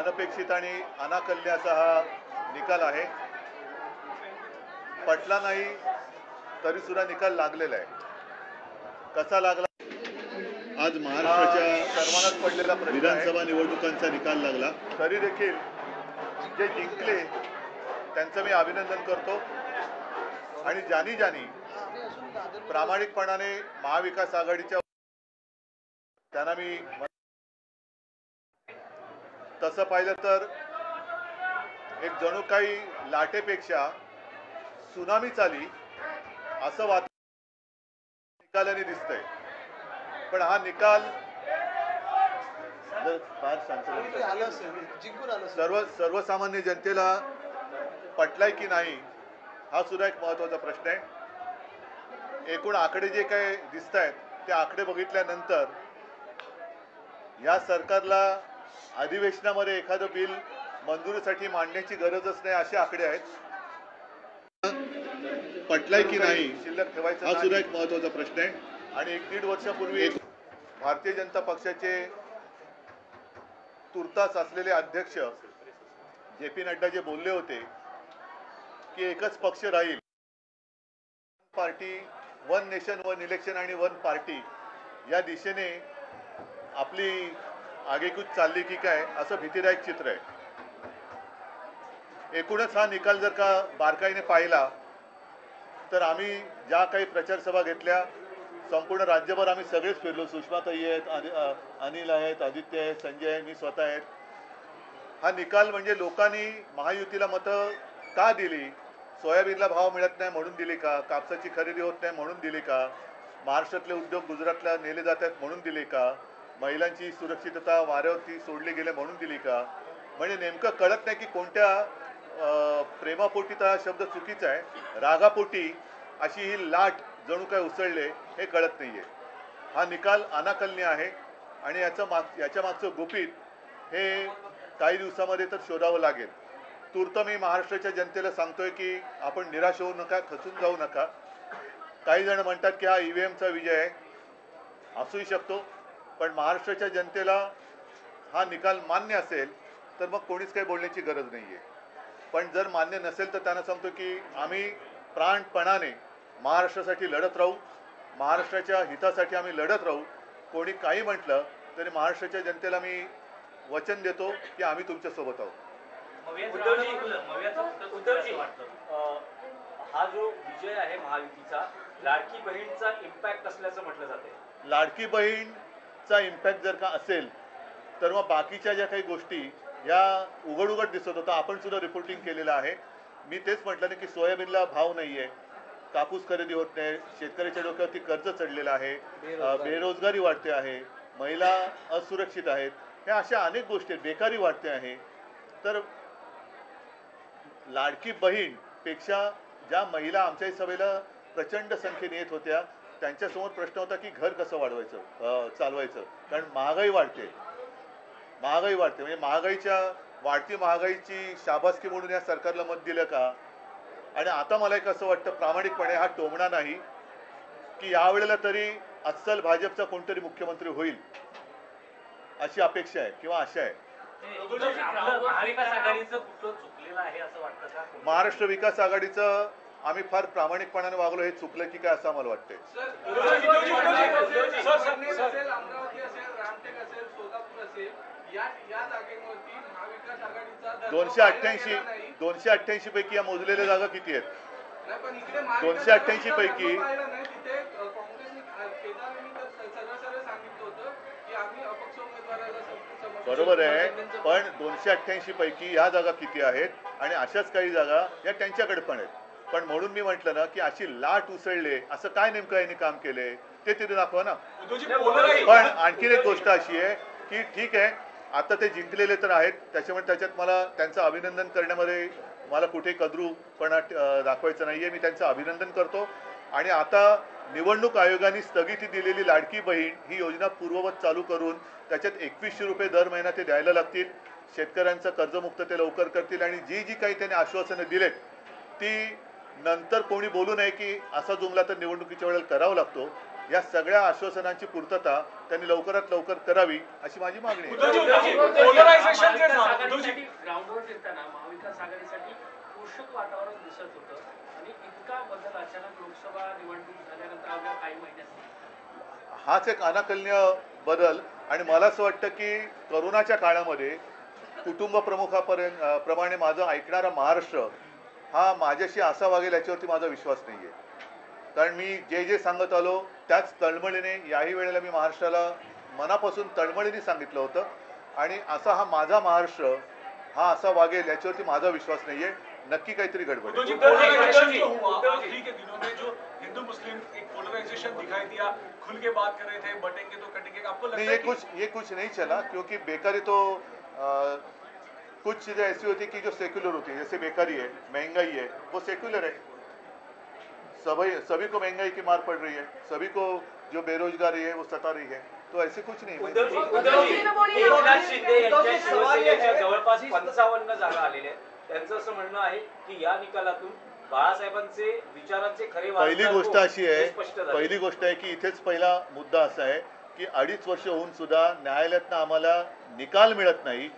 अनपेक्षित आणि अनाकल्य असा हा निकाल आहे। पटला नाही तरी सुद्धा निकाल लागलेला आहे। कसा लागला? आज महाराष्ट्राच्या सर्वांनाच पडलेला प्रश्न आहे। विधानसभा निवडणुकांचा निकाल लागला तरी देखील जे जिंकले त्यांचं मी अभिनंदन करतो आणि ज्यांनी प्रामाणिकपणाने महाविकास आघाडीच्या त्यांना मी तसं पाहिलं तर एक जणू काही लाटेपेक्षा सुनामीच आली असं निकालाने दिसतंय। पण हा निकाल फार सर्वसामान्य जनतेला पटलाय की नाही हा सुद्धा एक महत्त्वाचा प्रश्न आहे। एकूण आकडे जे काही दिसत आहेत ते आकडे बघितल्यानंतर या सरकारला अधिवेशनामध्ये एखादं बिल मंजुरीसाठी मांडण्याची गरजच नाही असे आकडे आहेत। पटलाय की नाही शिल्लक ठेवायचा हा सुद्धा एक महत्त्वाचा प्रश्न आहे। आणि 1-1.5 वर्षापूर्वी भारतीय जनता पक्षाचे तुर्तास असलेले अध्यक्ष जे.पी. नड्डा जे बोलले होते की एकच पक्ष राहील, party, one nation one election आणि वन पार्टी या दिशेने आपली आगेकूच चालली की काय असं भीतीदायक चित्र आहे। एकूणच हा निकाल जर का बारकाईने पाहिला तर आम्ही ज्या काही प्रचार सभा घेतल्या संपूर्ण राज्यभर आम्ही सगळेच फिरलो। सुषमाताई आहेत, अनिल आहेत, आदित्य आहेत, संजय आहे, मी स्वतः आहेत। हा निकाल म्हणजे लोकांनी महायुतीला मतं का दिली? सोयाबीनला भाव मिळत नाही म्हणून दिली का? कापसाची खरेदी होत नाही म्हणून दिली का? महाराष्ट्रातले उद्योग गुजरातला नेले जात आहेत म्हणून दिले का? महिलांची सुरक्षितता वाऱ्यावरती सोडली गेले म्हणून दिली का? म्हणजे नेमकं कळत नाही की कोणत्या प्रेमापोटी तर हा शब्द चुकीचा आहे, रागापोटी अशी ही लाट जणू काय उसळले हे कळत नाहीये। हा निकाल अनाकलनीय आहे आणि याच्या मागचं गुपित हे काही दिवसामध्ये तर शोधावं लागेल। तूर्त मी महाराष्ट्राच्या जनतेला सांगतोय की आपण निराश होऊ नका, खचून जाऊ नका। काही जण म्हणतात की हा ईव्हीएमचा विजय आहे, असूही शकतो, पण महाराष्ट्राच्या जनतेला हा निकाल मान्य असेल तर मग कोणीच काही बोलण्याची गरज नाहीये। पण जर मान्य नसेल तर त्यांना सांगतो की आम्ही प्राणपणाने महाराष्ट्रासाठी लढत राहू, महाराष्ट्राच्या हितासाठी आम्ही लढत राहू। कोणी काही म्हटलं तरी महाराष्ट्राच्या जनतेला मी वचन देतो की आम्ही तुमच्या सोबत आहोत। हा जो विजय आहे महायुतीचा लाडकी बहीणचा इम्पॅक्ट असल्याचं म्हटलं जाते। लाडकी बहीणचा इम्पॅक्ट जर का असेल तर मग बाकीच्या ज्या काही गोष्टी या उघड उघड दिसत होता, आपण सुद्धा रिपोर्टिंग केलेलं आहे। मी तेच म्हटलं ना की सोयाबीनला भाव नाहीये, कापूस खरेदी होत नाही, शेतकऱ्याच्या डोक्यावरती कर्ज चढलेलं आहे, बेरोजगारी वाढते आहे, महिला असुरक्षित आहेत, ह्या अशा अनेक गोष्टी, बेकारी वाढते आहे। तर लाडकी बहीण पेक्षा ज्या महिला आमच्या सभेला प्रचंड संख्येने येत होत्या त्यांच्यासमोर प्रश्न होता की घर कसं वाढवायचं, चालवायचं, कारण महागाई वाढते म्हणजे वाढती महागाईची शाबासकी म्हणून या सरकारला मत दिलं का? आणि आता मला एक असं वाटतं प्रामाणिकपणे, हा टोमणा नाही, की यावेळेला तरी अस्सल भाजपचा कोणतरी मुख्यमंत्री होईल अशी अपेक्षा आहे किंवा आशा आहे। महाराष्ट्र विकास आघाडीचं आम्ही फार प्रामाणिकपणाने वागलो हे चुकलं की काय असं आम्हाला वाटतंय। 288 पैकी या मोजलेल्या जागा किती आहेत? 288 पैकी बरोबर आहे, पण 288 पैकी ह्या जागा किती आहेत आणि अशाच काही जागा या त्यांच्याकडे पण आहेत। पण म्हणून मी म्हटलं ना की अशी लाट उसळले असं काय नेमकं यांनी काम केले ते तिथे दाखवा ना। पण आणखीन एक गोष्ट अशी आहे की ठीक आहे, आता ते जिंकलेले तर आहेत, त्याच्यामुळे त्याच्यात मला त्यांचं अभिनंदन करण्यामध्ये मला कुठे कद्रूपणा दाखवायचं नाहीये, मी त्यांचं अभिनंदन करतो। आणि आता निवडणूक आयोगाने स्थगिती दिलेली लाडकी बहीण ही योजना पूर्ववत चालू करून त्याच्यात 2100 रुपये दर महिना ते द्यायला लागतील, शेतकऱ्यांचं कर्जमुक्त ते लवकर करतील आणि जी काही त्यांनी आश्वासनं दिलेत ती नंतर कोणी बोलू नये की असा जुमला तर निवडणुकीच्या वेळेला करावा लागतो। या सगळ्या आश्वासनांची पूर्तता त्यांनी लवकरात लवकर करावी अशी माझी मागणी आहे. ग्राउंडवर फिरताना महाविकास आघाडीसाठी पोषक वातावरण दिसत होतं आणि इतका बदल अचानक लोकसभा निवडणूक झाल्यानंतर अवघ्या काही महिन्यात हाच एक अनाकलनीय बदल आणि मला असं वाटतं की करोनाच्या काळामध्ये कुटुंब प्रमुखापर्यंत प्रमाणे माझं ऐकणारा महाराष्ट्र हा माझ्याशी असा वागेल याच्यावरती माझा विश्वास नाही आहे. कारण मी जे जे सांगत आलो त्याच तळमळीने याही वेळेला मी महाराष्ट्राला मनापासून तळमळीने सांगितलं होतं आणि असा हा माझा महाराष्ट्र हा असा वागेल याच्यावरती माझा विश्वास नाही आहे. नक्की काहीतरी गडबड आहे. हिंदू मुस्लिम एक पोलराइजेशन दिखाई दिया, खुल के बात कर रहे थे, बटेंगे तो कटेंगे, आपको लगता नहीं, ये कुछ नहीं चला क्योंकि बेकारी तो कुछ चीज़ें ऐसी होती कि जो सेक्युलर होती है, जैसे बेकारी है, महंगाई है, वो सेक्युलर है. सभी को महंगाई की मार पड़ रही है, सभी को जो बेरोजगारी है वो सता रही है. तो ऐसे कुछ नहीं. उद्धवजी, एकनाथ शिंदे यांच्या शिवसेनेच्या जवळपास 55 जागा आलेल्या आहेत. त्यांचं असं म्हणणं आहे की या निकालातून बाळासाहेबांचे विचारांचे खरे पहिली वारसदार गोष्ट कोण अशी हे आहे, स्पष्ट झाले. पहिली गोष्ट आहे की इथेच पहिला मुद्दा असा आहे की 2.5 वर्ष होऊन सुद्धा न्यायालयातनं आम्हाला निकाल मिळत नाही.